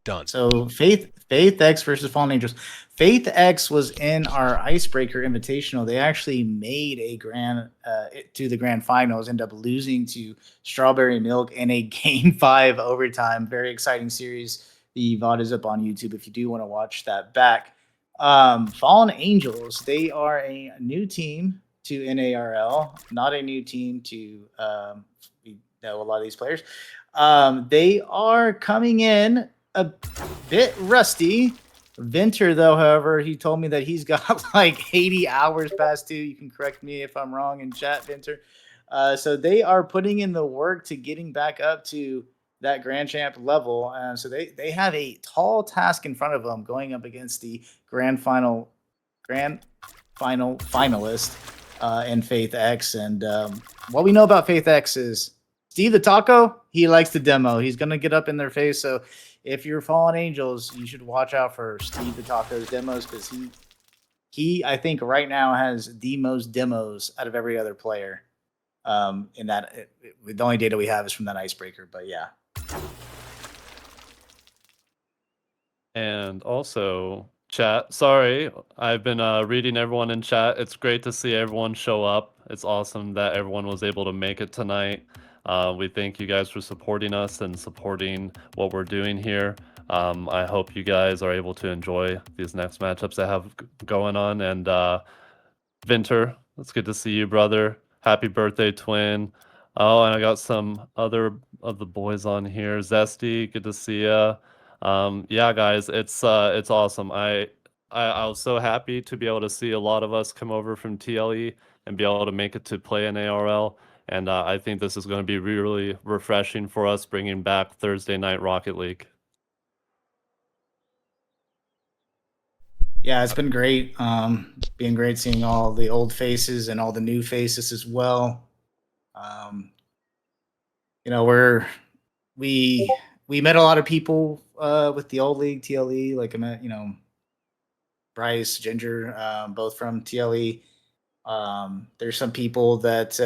Done. So Faith X versus Fallen Angels. Faith X was in our Icebreaker Invitational. They actually made a to the grand finals, ended up losing to Strawberry Milk in a Game 5 overtime. Very exciting series. The VOD is up on YouTube if you do want to watch that back. Fallen Angels, they are a new team to NARL, not a new team to we know a lot of these players. They are coming in a bit rusty. Venter, though, however, he told me that he's got like 80 hours past due. You can correct me if I'm wrong in chat, Venter. So they are putting in the work to getting back up to that Grand Champ level. So they have a tall task in front of them going up against the Grand Final finalist in Faith X. And what we know about Faith X is Steve the Taco, he likes to demo. He's going to get up in their face. So if you're Fallen Angels, you should watch out for Steve the Taco's demos because he I think right now has the most demos out of every other player. In that, the only data we have is from that Icebreaker, but yeah. And also, chat, sorry, I've been reading everyone in chat. It's great to see everyone show up. It's awesome that everyone was able to make it tonight. We thank you guys for supporting us and supporting what we're doing here. I hope you guys are able to enjoy these next matchups I have going on. And Vinter, it's good to see you, brother. Happy birthday, twin. Oh, and I got some other of the boys on here. Zesty, good to see ya. Yeah, guys, it's awesome. I was so happy to be able to see a lot of us come over from TLE and be able to make it to play in ARL. And I think this is going to be really refreshing for us, bringing back Thursday night Rocket League. Yeah, it's been great. Being great seeing all the old faces and all the new faces as well. You know, we met a lot of people with the old league TLE. Like I met, Bryce, Ginger, both from TLE. There's some people that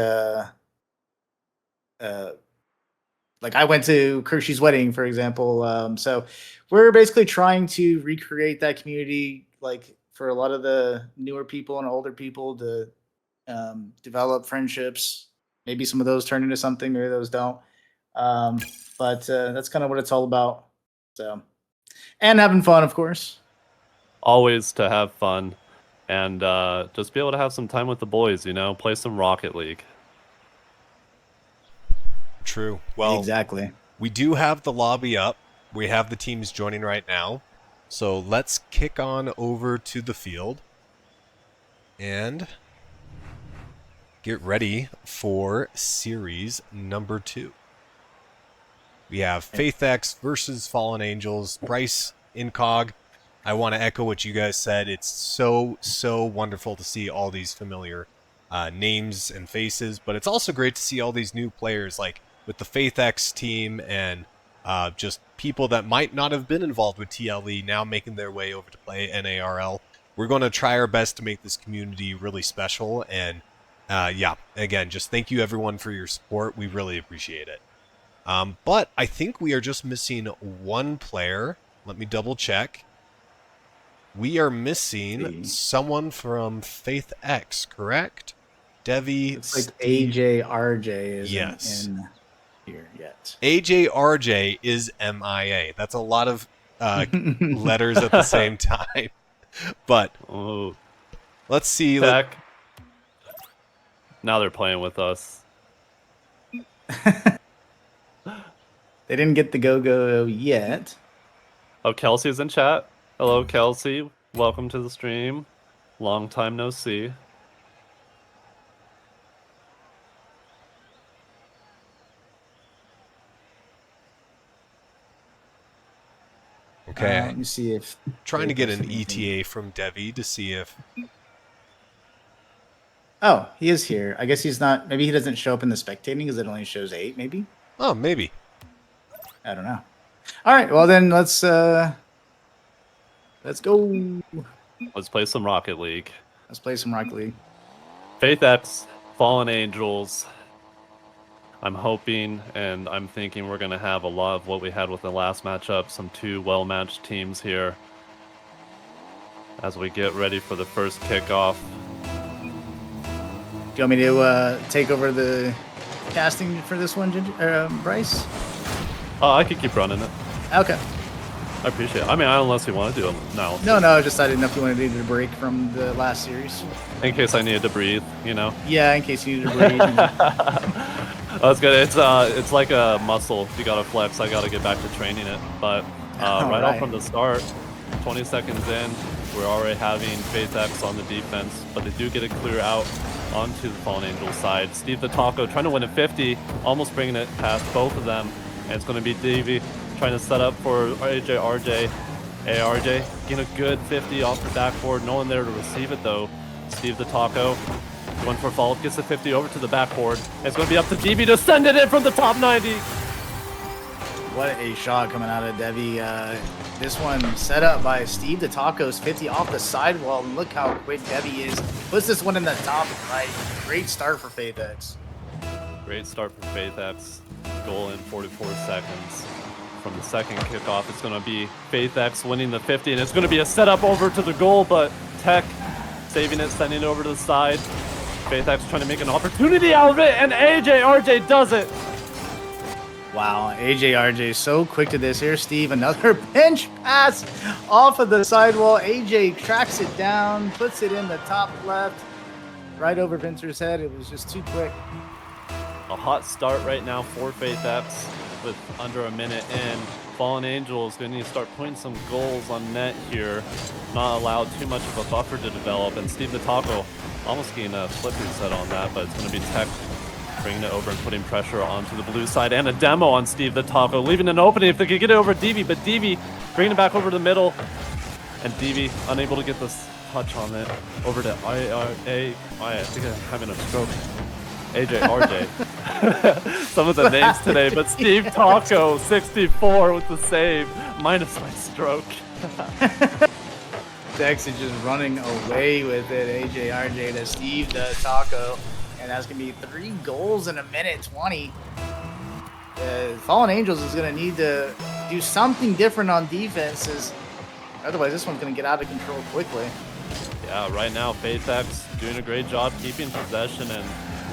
like I went to Kershey's wedding, for example. So we're basically trying to recreate that community, like for a lot of the newer people and older people to develop friendships. Maybe some of those turn into something, maybe those don't. But that's kind of what it's all about. So, and having fun, of course. Always to have fun and just be able to have some time with the boys, play some Rocket League. True. Well, exactly. We do have the lobby up. We have the teams joining right now. So let's kick on over to the field and get ready for series number 2. We have Faith X versus Fallen Angels. Bryce, Incog, I want to echo what you guys said. It's so wonderful to see all these familiar names and faces, but it's also great to see all these new players, like with the Faith X team and just people that might not have been involved with TLE now making their way over to play NARL. We're going to try our best to make this community really special. And yeah, again, just thank you everyone for your support. We really appreciate it. But I think we are just missing one player. Let me double check. We are missing someone from Faith X, correct? Devi. It's like AJRJ is in here yet. AJRJ is MIA. That's a lot of letters at the same time. But let's see. Now they're playing with us. They didn't get the go-go yet. Oh, Kelsey's in chat. Hello, Kelsey. Welcome to the stream. Long time no see. Okay. Let me see if... Trying to get an ETA from Devi to see if... Oh, he is here. I guess he's not... Maybe he doesn't show up in the spectating because it only shows 8, maybe? Oh, maybe. I don't know. All right, well then let's go. Let's play some Rocket League. Let's play some Rocket League. Faith X, Fallen Angels. I'm hoping and I'm thinking we're going to have a lot of what we had with the last matchup, some two well-matched teams here as we get ready for the first kickoff. Do you want me to take over the casting for this one, Bryce? Oh, I could keep running it. Okay. I appreciate it. I mean, unless you want to do it now. No, just I didn't know if you wanted to do a break from the last series. In case I needed to breathe, you know? Yeah, in case you needed to breathe. You know. That's good. It's like a muscle. You gotta flex. I gotta get back to training it. But right off from the start, 20 seconds in, we're already having Faith X on the defense, but they do get it clear out onto the Fallen Angels side. Steve the Taco trying to win a 50, almost bringing it past both of them. And it's going to be Davey trying to set up for AJ, RJ. ARJ getting a good 50 off the backboard. No one there to receive it though. Steve the Taco going for a follow-up, gets the 50 over to the backboard. It's going to be up to DB to send it in from the top 90. What a shot coming out of Devi. This one set up by Steve the Taco's 50 off the sidewall. And look how quick Devi is. Puts this one in the top right. Great start for Faith X. Great start for Faith X. Goal in 44 seconds. From the second kickoff, it's going to be Faith X winning the 50, and it's going to be a setup over to the goal, but Tech saving it, sending it over to the side. Faith X trying to make an opportunity out of it, and AJ RJ does it. Wow, AJ RJ so quick to this. Here, Steve, another pinch pass off of the sidewall. AJ tracks it down, puts it in the top left, right over Vincer's head. It was just too quick. A hot start right now for Faith X with under a minute in. Fallen Angels going to need to start putting some goals on net here. Not allow too much of a buffer to develop. And Steve the Taco almost getting a flip reset on that, but it's going to be Tech bringing it over and putting pressure onto the blue side. And a demo on Steve the Taco, leaving an opening if they could get it over DV, but DV bringing it back over to the middle. And DV unable to get this touch on it. Over to I think I'm having a stroke. AJ RJ. Some of the names today, but Steve Taco 64 with the save, minus my stroke. Dex is just running away with it. AJ RJ to Steve the Taco, and that's gonna be 3 goals in a minute 20. Fallen Angels is gonna need to do something different on defenses, otherwise this one's gonna get out of control quickly. Yeah, right now Faith X doing a great job keeping possession and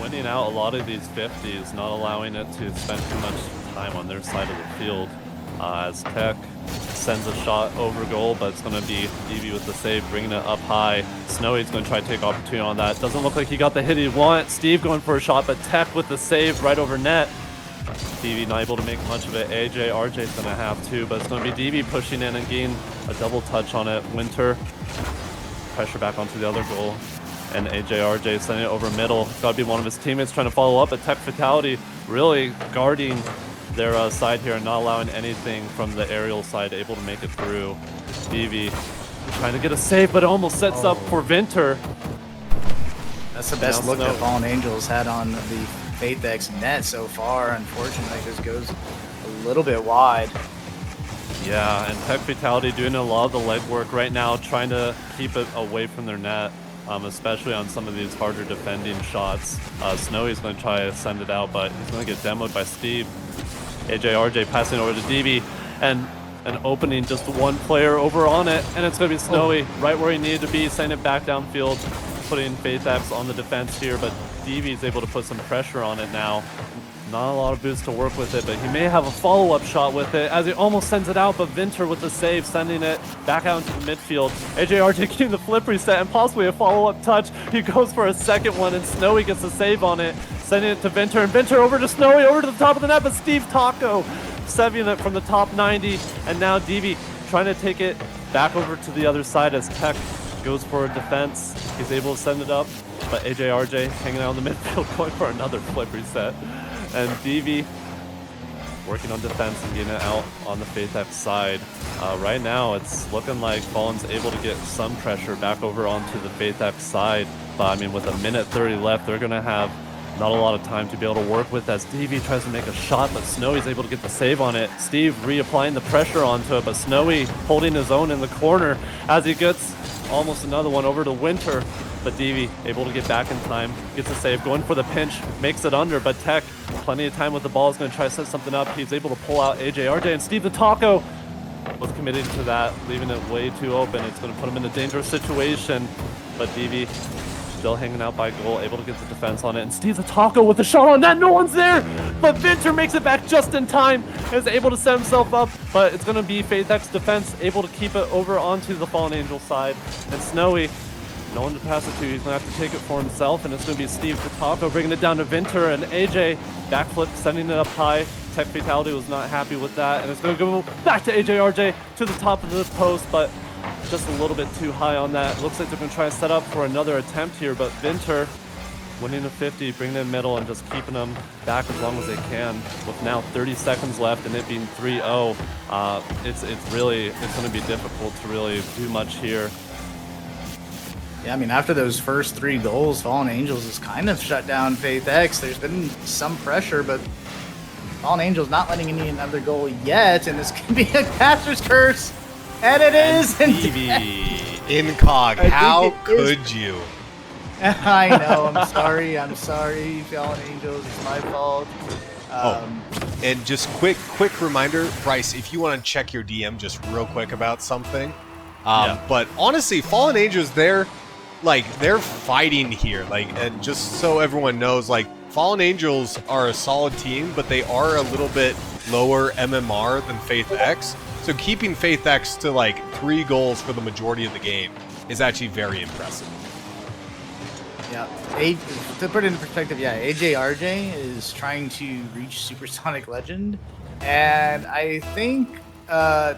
winning out a lot of these 50s, not allowing it to spend too much time on their side of the field. As Tech sends a shot over goal, but it's going to be Evie with the save, bringing it up high. Snowy's going to try to take opportunity on that. Doesn't look like he got the hit he wanted. Steve going for a shot, but Tech with the save right over net. DV not able to make much of it. AJ, RJ's going to have to, but it's going to be DV pushing in and getting a double touch on it. Winter, pressure back onto the other goal. And AJ, RJ sending it over middle. Got to be one of his teammates trying to follow up. A Tech fatality, really guarding their side here and not allowing anything from the aerial side, able to make it through. DV trying to get a save, but it almost sets up for Vinter. That's the best look that Fallen Angels had on the Faith X net so far. Unfortunately, this goes a little bit wide. Yeah, and Tech fatality doing a lot of the legwork right now, trying to keep it away from their net. Especially on some of these harder defending shots. Snowy's going to try to send it out, but he's going to get demoed by Steve. AJ RJ passing over to DB, and an opening, just one player over on it, and it's going to be Snowy right where he needed to be, sending it back downfield, putting Faith X on the defense here, but DB's able to put some pressure on it now. Not a lot of boost to work with it, but he may have a follow-up shot with it as he almost sends it out, but Vinter with the save, sending it back out into the midfield. AJ RJ getting the flip reset and possibly a follow-up touch. He goes for a second one, and Snowy gets the save on it, sending it to Vinter, and Vinter over to Snowy, over to the top of the net, but Steve Taco saving it from the top 90, and now DV trying to take it back over to the other side as Tech goes for a defense. He's able to send it up, but AJ RJ hanging out in the midfield, going for another flip reset. And DV working on defense and getting it out on the Faith X side. Right now, it's looking like Fallen's able to get some pressure back over onto the Faith X side. But I mean, with a minute 30 left, they're going to have not a lot of time to be able to work with as DV tries to make a shot, but Snowy's able to get the save on it. Steve reapplying the pressure onto it, but Snowy holding his own in the corner as he gets almost another one over to Winter. but Devi able to get back in time, gets a save, going for the pinch, makes it under, but Tech, plenty of time with the ball, is going to try to set something up. He's able to pull out AJRJ, and Steve the Taco was committed to that, leaving it way too open. It's going to put him in a dangerous situation, but Devi still hanging out by goal, able to get the defense on it, and Steve the Taco with a shot on net, no one's there, but Vinter makes it back just in time, is able to set himself up, but it's going to be FaZeX defense, able to keep it over onto the Fallen Angel side, and Snowy, no one to pass it to, he's going to have to take it for himself, and it's going to be Steve the Taco bringing it down to Vinter, and AJ, backflip, sending it up high. Tech Fatality was not happy with that, and it's going to go back to AJRJ to the top of the post, but just a little bit too high on that. Looks like they're going to try to set up for another attempt here, but Vinter winning a 50, bringing it in middle and just keeping them back as long as they can. With now 30 seconds left and it being 3-0, it's going to be difficult to really do much here. Yeah, I mean, after those first 3 goals, Fallen Angels has kind of shut down FaZeX. There's been some pressure, but Fallen Angels not letting in another goal yet, and this could be a caster's curse. And it is. Stevie, Incog, how could you? I know. I'm sorry. I'm sorry, Fallen Angels. It's my fault. And just quick reminder, Bryce, if you want to check your DM just real quick about something. But honestly, Fallen Angels, they're fighting here. And just so everyone knows, Fallen Angels are a solid team, but they are a little bit lower MMR than FaZeX. So keeping FaZeX to 3 goals for the majority of the game is actually very impressive. Yeah, to put it in perspective, AJRJ is trying to reach Supersonic Legend, and I think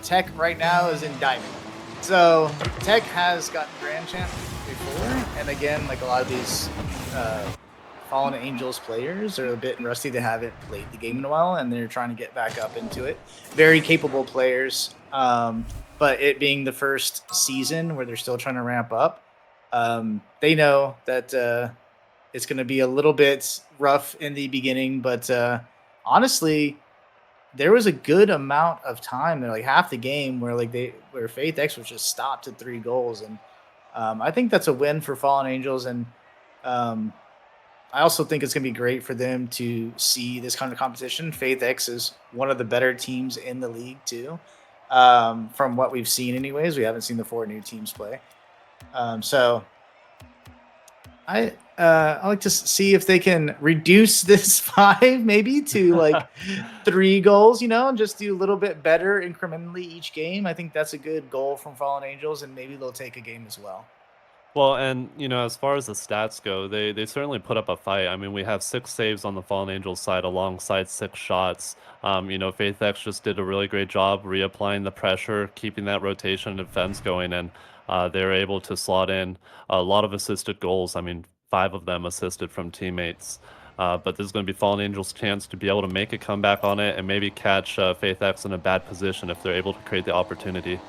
Tech right now is in Diamond. So Tech has gotten Grand Champ before, and again, a lot of these Fallen Angels players are a bit rusty. They haven't played the game in a while, and they're trying to get back up into it. Very capable players, but it being the first season where they're still trying to ramp up, they know that it's going to be a little bit rough in the beginning, but honestly, there was a good amount of time, half the game, where FaZeX was just stopped at 3 goals, and I think that's a win for Fallen Angels, and I also think it's going to be great for them to see this kind of competition. FaZeX is one of the better teams in the league too, from what we've seen. Anyways, we haven't seen the 4 new teams play. So I like to see if they can reduce this 5 maybe to 3 goals, and just do a little bit better incrementally each game. I think that's a good goal from Fallen Angels, and maybe they'll take a game as well. Well, and as far as the stats go, they certainly put up a fight. I mean, we have 6 saves on the Fallen Angels side alongside 6 shots. FaZeX just did a really great job reapplying the pressure, keeping that rotation and defense going, and they were able to slot in a lot of assisted goals. I mean, 5 of them assisted from teammates. But this is going to be Fallen Angels' chance to be able to make a comeback on it and maybe catch FaZeX in a bad position if they're able to create the opportunity.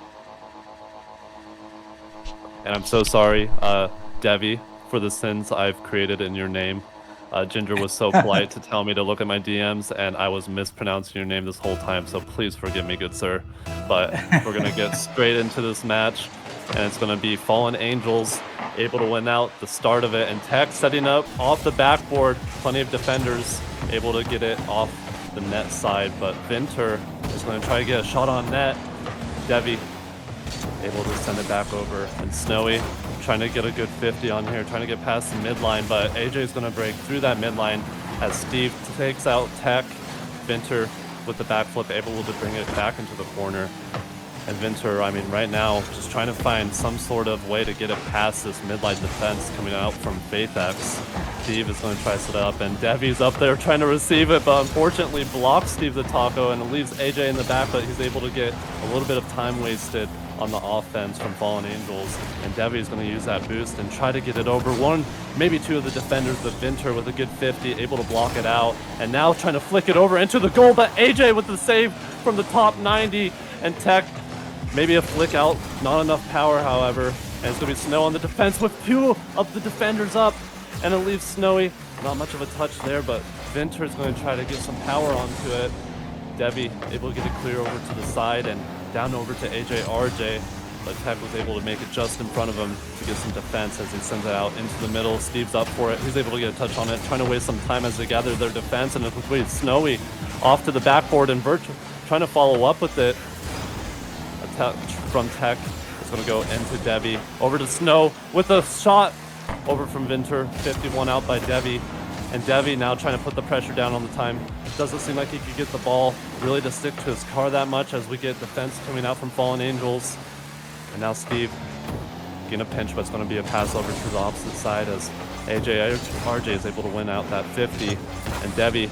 And I'm so sorry, Devi, for the sins I've created in your name. Ginger was so polite to tell me to look at my DMs, and I was mispronouncing your name this whole time, so please forgive me, good sir. But we're going to get straight into this match, and it's going to be Fallen Angels able to win out the start of it, and Tech setting up off the backboard, plenty of defenders able to get it off the net side, but Vinter is going to try to get a shot on net. Devi able to send it back over, and Snowy trying to get a good 50 on here, trying to get past the midline, but AJ is going to break through that midline as Steve takes out Tech. Vinter with the backflip able to bring it back into the corner. And Vinter, I mean, right now, just trying to find some sort of way to get it past this midline defense coming out from FaZeX. Steve is going to try to set it up, and Devi's up there trying to receive it, but unfortunately blocks Steve the Taco, and it leaves AJ in the back, but he's able to get a little bit of time wasted on the offense from Fallen Angels, and Devi is going to use that boost and try to get it over 1, maybe 2 of the defenders, but Vinter with a good 50, able to block it out, and now trying to flick it over into the goal, but AJ with the save from the top 90, and Tech maybe a flick out, not enough power, however, and it's going to be Snow on the defense with 2 of the defenders up, and it leaves Snowy, not much of a touch there, but Vinter is going to try to get some power onto it. Devi able to get it clear over to the side and down over to AJRJ. but Tech was able to make it just in front of him to get some defense as he sends it out into the middle. Steve's up for it. He's able to get a touch on it, trying to waste some time as they gather their defense, and it's Snowy off to the backboard and trying to follow up with it. A touch from Tech. It's going to go into Devi. Over to Snow with a shot over from Vinter. 51 out by Devi. And Devi now trying to put the pressure down on the time. Doesn't seem like he could get the ball really to stick to his car that much as we get defense coming out from Fallen Angels. And now Steve getting a pinch, but it's going to be a pass over to the opposite side as RJ is able to win out that 50. And Devi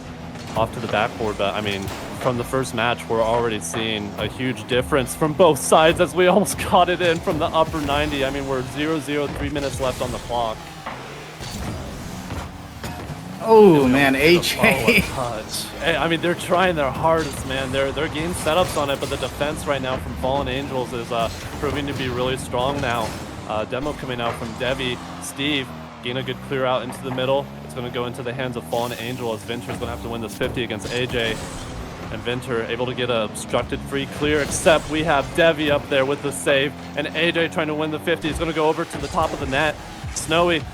off to the backboard. But I mean, from the first match, we're already seeing a huge difference from both sides as we almost got it in from the upper 90. I mean, we're 0-0, 3 minutes left on the clock. Oh man, AJ. Hey, I mean, they're trying their hardest, man. They're getting setups on it, but the defense right now from Fallen Angels is proving to be really strong now. Demo coming out from Devi. Steve getting a good clear out into the middle. It's going to go into the hands of Fallen Angel as Vinter's going to have to win this 50 against AJ. And Vinter able to get a obstructed free clear, except we have Devi up there with the save. And AJ trying to win the 50. He's going to go over to the top of the net. Snowy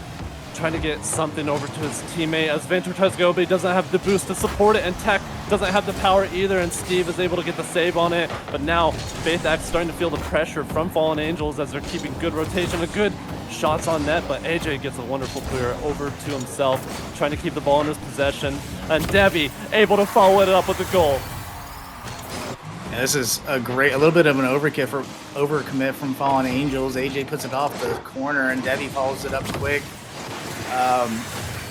trying to get something over to his teammate as Vinter tries to go, but he doesn't have the boost to support it, and Tech doesn't have the power either, and Steve is able to get the save on it. But now FaithX starting to feel the pressure from Fallen Angels as they're keeping good rotation and good shots on net, but AJ gets a wonderful clear over to himself, trying to keep the ball in his possession, and Devi able to follow it up with a goal. Yeah, this is a little bit of an overcommit from Fallen Angels. AJ puts it off the corner, and Devi follows it up quick.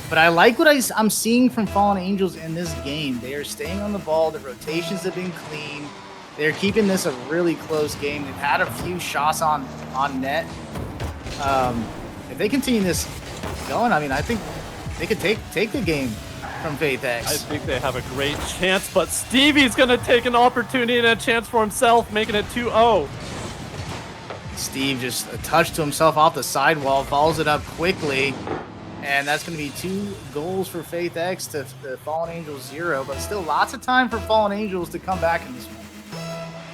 But I like what I'm seeing from Fallen Angels in this game. They are staying on the ball. The rotations have been clean. They're keeping this a really close game. They've had a few shots on net. If they continue this going, I mean, I think they could take the game from FaithX. I think they have a great chance, but Stevie's going to take an opportunity and a chance for himself, making it 2-0. Steve just a touch to himself off the sidewall, follows it up quickly. And that's going to be 2 goals for FaithX to the Fallen Angels 0, but still lots of time for Fallen Angels to come back in this one.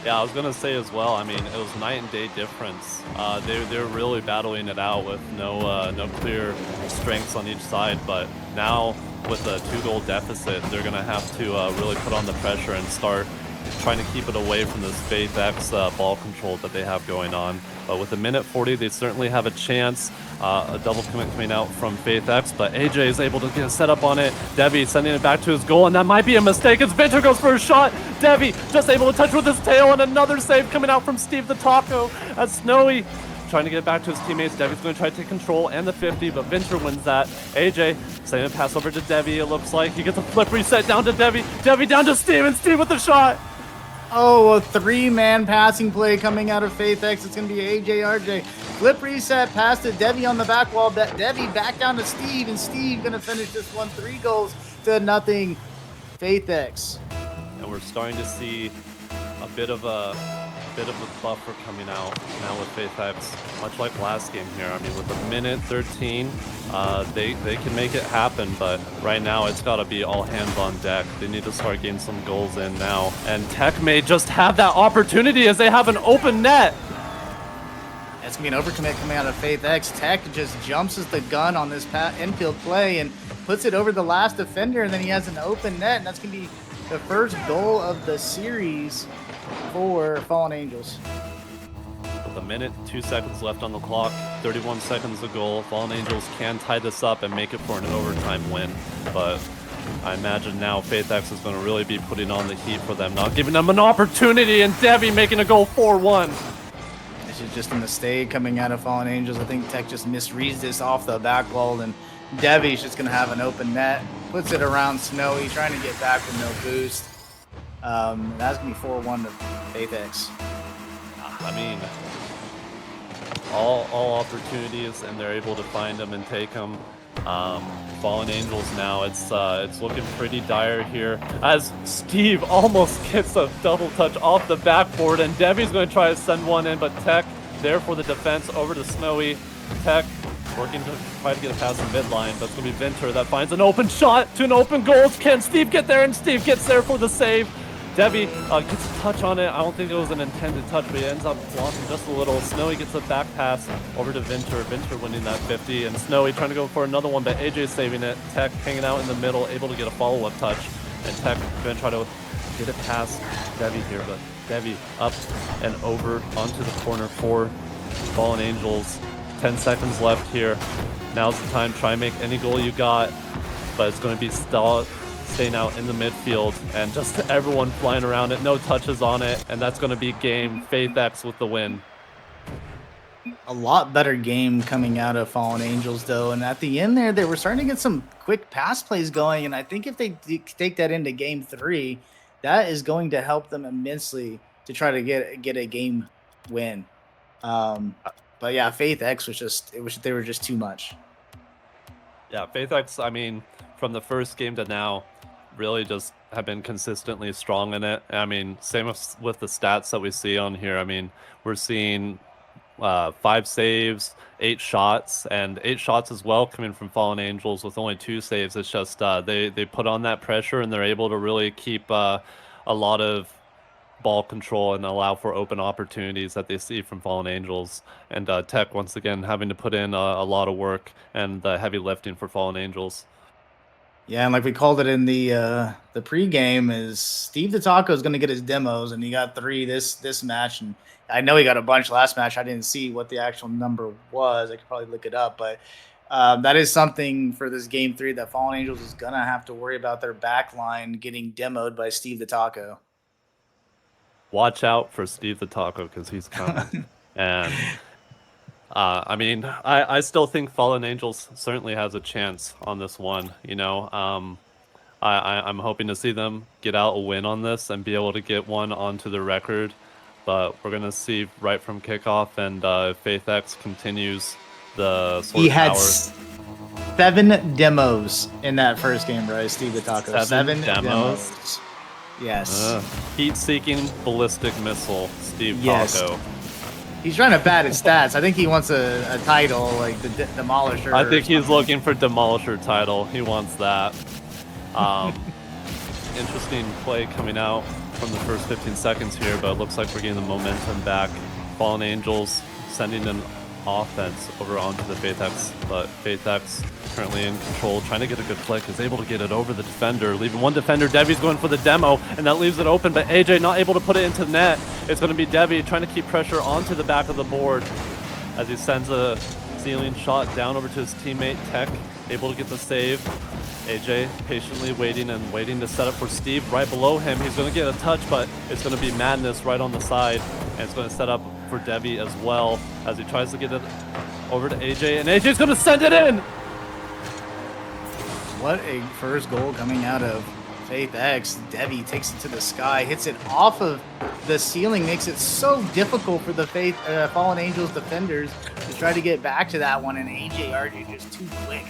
Yeah, I was going to say as well, I mean, it was night and day difference. They're really battling it out with no clear strengths on each side, but now with a 2-goal deficit, they're going to have to really put on the pressure and start trying to keep it away from this FaithX ball control that they have going on. But with a minute 40, they certainly have a chance. A double commit coming out from FaithX, but AJ is able to get a setup on it. Devi sending it back to his goal, and that might be a mistake as Vinter goes for a shot. Devi just able to touch with his tail, and another save coming out from Steve the Taco as Snowy trying to get it back to his teammates. Devi's going to try to take control and the 50, but Vinter wins that. AJ sending a pass over to Devi, it looks like. He gets a flip reset down to Devi. Devi down to Steve, and Steve with the shot. Oh, a 3-man passing play coming out of FaithX. It's going to be AJ, RJ. Flip reset, pass to Devi on the back wall. Devi back down to Steve, and Steve going to finish this one 3-0 FaithX. And we're starting to see a bit of a buffer coming out now with FaithX, much like last game here. I mean, with a minute 13, they can make it happen, but right now it's got to be all hands on deck. They need to start getting some goals in now, and Tech may just have that opportunity as they have an open net. That's going to be an overcommit coming out of FaithX. Tech just jumps as the gun on this infield play and puts it over the last defender, and then he has an open net, and that's going to be the first goal of the series for Fallen Angels. With a minute, 2 seconds left on the clock, 31 seconds to goal. Fallen Angels can tie this up and make it for an overtime win, but I imagine now FaithX is going to really be putting on the heat for them, not giving them an opportunity, and Devi making a goal 4-1. This is just a mistake coming out of Fallen Angels. I think Tech just misreads this off the back wall, and Devi's just going to have an open net. Puts it around Snowy, trying to get back with no boost. That's going to be 4-1 to FaithX. I mean, all opportunities, and they're able to find them and take them. Fallen Angels now, it's looking pretty dire here as Steve almost gets a double touch off the backboard, and Devi's going to try to send one in, but Tech there for the defense over to Snowy. Tech working to try to get a pass in midline, but it's going to be Vinter that finds an open shot to an open goal. Can Steve get there? And Steve gets there for the save. Debbie gets a touch on it. I don't think it was an intended touch, but he ends up blocking just a little. Snowy gets a back pass over to Vinter. Vinter winning that 50, and Snowy trying to go for another one, but AJ saving it. Tech hanging out in the middle, able to get a follow-up touch, and Tech going to try to get it past Debbie here, but Debbie up and over onto the corner for Fallen Angels. 10 seconds left here. Now's the time. Try and make any goal you got, but it's going to be staying out in the midfield, and just everyone flying around it. No touches on it, and that's going to be game. FaithX with the win. A lot better game coming out of Fallen Angels, though. And at the end there, they were starting to get some quick pass plays going. And I think if they take that into game 3, that is going to help them immensely to try to get a game win. But yeah, FaithX they were just too much. Yeah, FaithX, I mean, from the first game to now, really just have been consistently strong in it. I mean, same with the stats that we see on here. I mean, we're seeing 5 saves, 8 shots, and 8 shots as well coming from Fallen Angels with only 2 saves. It's just they put on that pressure, and they're able to really keep a lot of ball control and allow for open opportunities that they see from Fallen Angels. And Tech, once again, having to put in a lot of work and heavy lifting for Fallen Angels. Yeah, and like we called it in the pregame, is Steve the Taco is going to get his demos, and he got 3 this match, and I know he got a bunch last match. I didn't see what the actual number was. I could probably look it up, but that is something for this game 3 that Fallen Angels is going to have to worry about their back line getting demoed by Steve the Taco. Watch out for Steve the Taco, because he's coming. And I mean, I still think Fallen Angels certainly has a chance on this one. You know, I'm hoping to see them get out a win on this and be able to get one onto the record. But we're gonna see right from kickoff, and FaithX continues the sort He of had power. 7 demos in that first game, right? Steve the Taco. 7 demos. Yes. Heat-seeking ballistic missile, Steve Yes. Taco. He's trying to pad his stats. I think he wants a title like the Demolisher. I think he's looking for Demolisher title. He wants that. Interesting play coming out from the first 15 seconds here, but it looks like we're getting the momentum back. Fallen Angels sending an offense over onto the FaithX, but FaithX currently in control, trying to get a good flick, is able to get it over the defender, leaving one defender. Debbie's going for the demo, and that leaves it open, but AJ not able to put it into the net. It's going to be Debbie trying to keep pressure onto the back of the board as he sends a ceiling shot down over to his teammate Tech, able to get the save. AJ patiently waiting to set up for Steve right below him. He's going to get a touch, but it's going to be Madness right on the side, and it's going to set up for Debbie as well as he tries to get it over to AJ, and AJ's going to send it in! What a first goal coming out of FaithX. Debbie takes it to the sky, hits it off of the ceiling, makes it so difficult for the Fallen Angels defenders to try to get back to that one, and AJ RJ just too quick.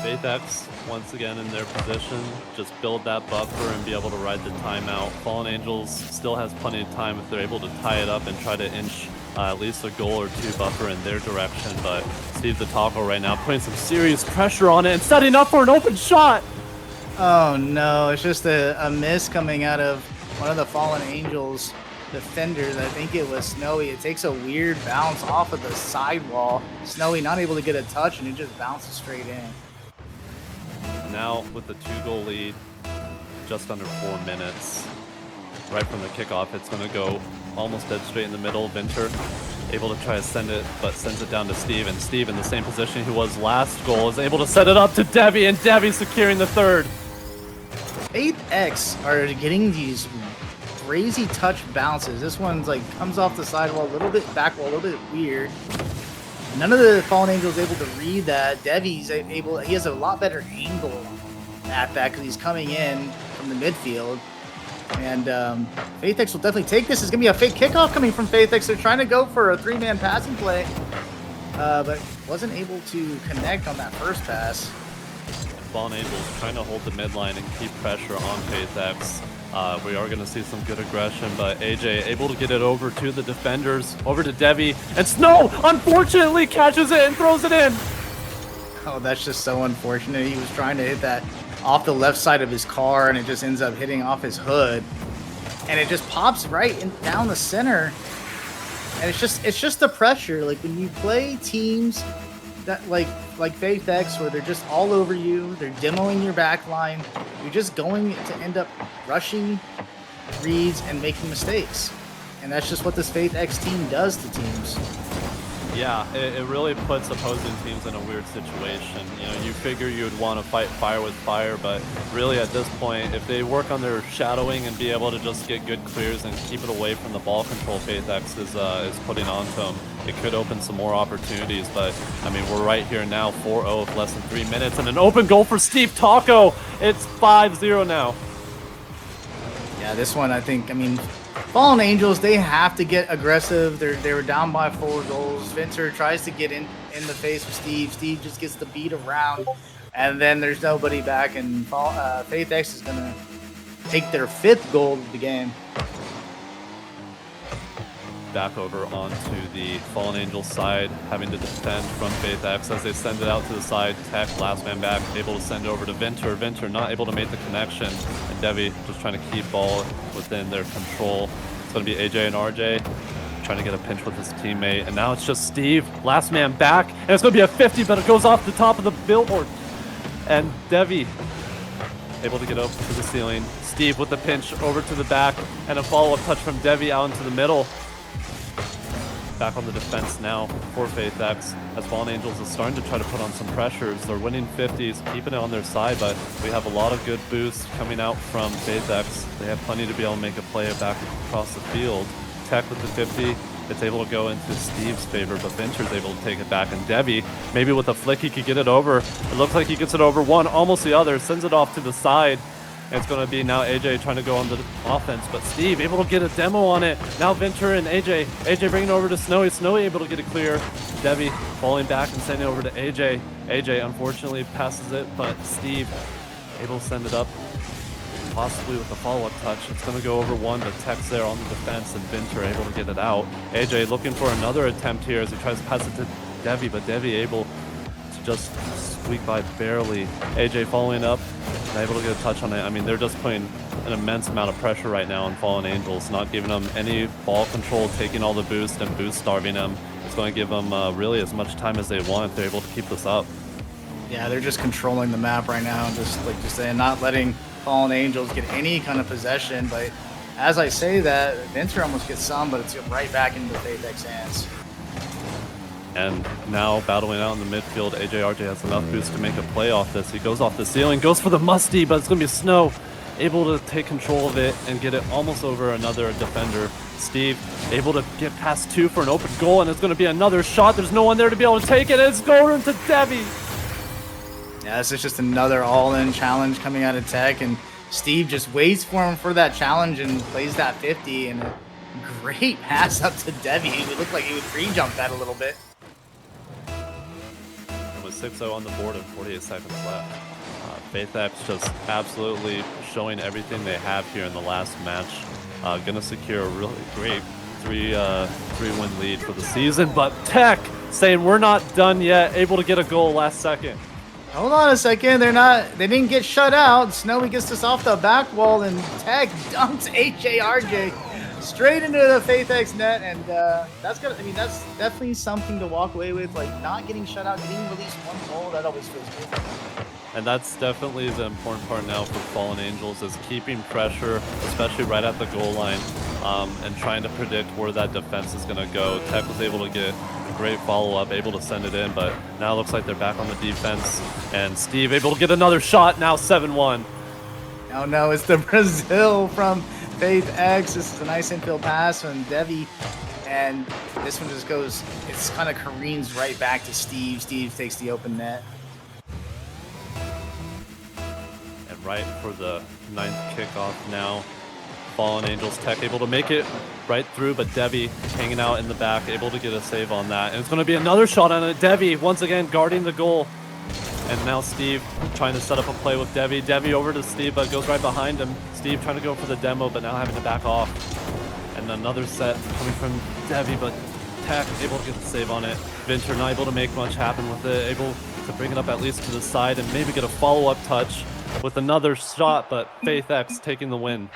FaithX once again in their position, just build that buffer and be able to ride the timeout. Fallen Angels still has plenty of time if they're able to tie it up and try to inch at least a goal or 2 buffer in their direction, but Steve the Taco right now putting some serious pressure on it and setting up for an open shot. Oh no, it's just a miss coming out of one of the Fallen Angels defenders. I think it was Snowy. It takes a weird bounce off of the sidewall. Snowy not able to get a touch, and it just bounces straight in. Now with the 2-goal lead, just under 4 minutes. Right from the kickoff, it's going to go almost dead straight in the middle. Vinter able to try to send it, but sends it down to Steve. And Steve, in the same position he was last goal, is able to set it up to Debbie, and Debbie securing the 3rd. FaithX are getting these crazy touch bounces. This one's like comes off the sidewall a little bit, back wall a little bit weird. None of the Fallen Angels able to read that. Debbie's able, he has a lot better angle at that because he's coming in from the midfield. And FaithX will definitely take this. It's going to be a fake kickoff coming from FaithX. They're trying to go for a 3-man passing play, but wasn't able to connect on that first pass. Fallen Angels trying to hold the midline and keep pressure on FaithX. We are going to see some good aggression, but AJ able to get it over to the defenders, over to Debbie, and Snow unfortunately catches it and throws it in. Oh, that's just so unfortunate. He was trying to hit that off the left side of his car, and it just ends up hitting off his hood, and it just pops right down the center. And it's just the pressure. Like when you play teams that like FaithX, where they're just all over you, they're demoing your back line, you're just going to end up rushing reads and making mistakes. And that's just what this FaithX team does to teams. Yeah, it really puts opposing teams in a weird situation. You know, you figure you would want to fight fire with fire, but really at this point, if they work on their shadowing and be able to just get good clears and keep it away from the ball control FaithX is putting onto them, it could open some more opportunities. But I mean, we're right here now, 4-0 with less than 3 minutes, and an open goal for Steve Taco. It's 5-0 now. Yeah, this one, I mean, Fallen Angels, they have to get aggressive. They were down by 4 goals. Vinter tries to get in the face of Steve. Steve just gets the beat around, and then there's nobody back, and FaithX is going to take their 5th goal of the game. Back over onto the Fallen Angels side, having to defend from FaithX as they send it out to the side. Tech, last man back, able to send it over to Vinter. Vinter not able to make the connection, and Devi just trying to keep ball within their control. It's going to be AJ and RJ trying to get a pinch with his teammate, and now it's just Steve, last man back, and it's going to be a 50, but it goes off the top of the billboard. And Devi able to get up to the ceiling. Steve with the pinch over to the back, and a follow-up touch from Devi out into the middle. Back on the defense now for FaithX, as Fallen Angels is starting to try to put on some pressures. They're winning 50s, keeping it on their side, but we have a lot of good boosts coming out from FaithX. They have plenty to be able to make a play back across the field. Tech with the 50, it's able to go into Steve's favor, but Vinter's able to take it back, and Devi, maybe with a flick he could get it over. It looks like he gets it over one, almost the other, sends it off to the side. And it's going to be now AJ trying to go on the offense, but Steve able to get a demo on it. Now Vinter and AJ. AJ bringing it over to Snowy. Snowy able to get it clear. Devi falling back and sending it over to AJ. AJ unfortunately passes it, but Steve able to send it up, possibly with a follow-up touch. It's going to go over one, but Tech's there on the defense, and Vinter able to get it out. AJ looking for another attempt here as he tries to pass it to Devi, but Devi able to just squeak by barely. AJ following up, able to get a touch on it. I mean, they're just putting an immense amount of pressure right now on Fallen Angels, not giving them any ball control, taking all the boost and boost starving them. It's going to give them really as much time as they want if they're able to keep this up. Yeah, they're just controlling the map right now, just like you're saying, not letting Fallen Angels get any kind of possession. But as I say that, Vinter almost gets some, but it's right back into the FaithX hands. And now battling out in the midfield, AJ RJ has enough boost to make a play off this. He goes off the ceiling, goes for the musty, but it's going to be Snow able to take control of it and get it almost over another defender. Steve able to get past 2 for an open goal, and it's going to be another shot. There's no one there to be able to take it. It's going to Devi. Yeah, this is just another all-in challenge coming out of Tech, and Steve just waits for him for that challenge and plays that 50, and a great pass up to Devi. It looked like he would pre-jump that a little bit. 6-0 on the board and 48 seconds left. FaithX just absolutely showing everything they have here in the last match. Gonna secure a really great three-win lead for the season, but Tech saying we're not done yet, able to get a goal last second. Hold on a second, they didn't get shut out. Snowy gets this off the back wall, and Tech dumps HARJ straight into the FaithX net, and that's definitely something to walk away with. Like, not getting shut out, getting released 1 goal, that always feels good. And that's definitely the important part now for Fallen Angels, is keeping pressure, especially right at the goal line, and trying to predict where that defense is going to go. Tech was able to get a great follow-up, able to send it in, but now it looks like they're back on the defense, and Steve able to get another shot, now 7-1. Oh no, it's the Brazil from FaithX. This is a nice infield pass from Devi, and this one just goes, it's kind of careens right back to Steve. Steve takes the open net. And right for the 9th kickoff now, Fallen Angels. Tech able to make it right through, but Devi hanging out in the back, able to get a save on that. And it's going to be another shot on it. Devi once again guarding the goal. And now Steve trying to set up a play with Devi. Devi over to Steve, but goes right behind him. Steve trying to go for the demo, but now having to back off. And another set coming from Devi, but Tech able to get the save on it. Vinter not able to make much happen with it. Able to bring it up at least to the side and maybe get a follow-up touch. with another shot, but Faith X taking the win.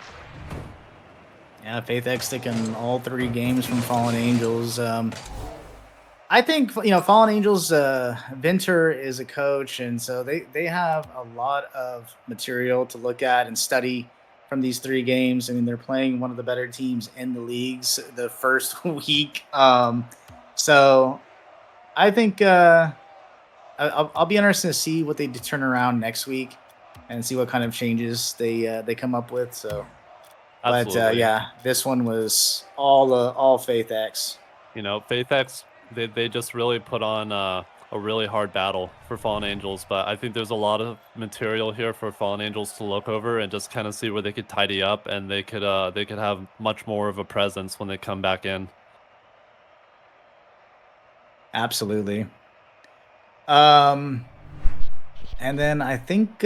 Yeah, Faith X taking all 3 games from Fallen Angels. I think Fallen Angels. Vinter is a coach, and so they have a lot of material to look at and study from these 3 games. I mean, they're playing one of the better teams in the leagues the first week. So I think I'll be interested to see what they turn around next week and see what kind of changes they come up with. So, but Absolutely. yeah, this one was all Faith X. Faith X, they just really put on a really hard battle for Fallen Angels, but I think there's a lot of material here for Fallen Angels to look over and just kind of see where they could tidy up, and they could have much more of a presence when they come back in. Absolutely. And then I think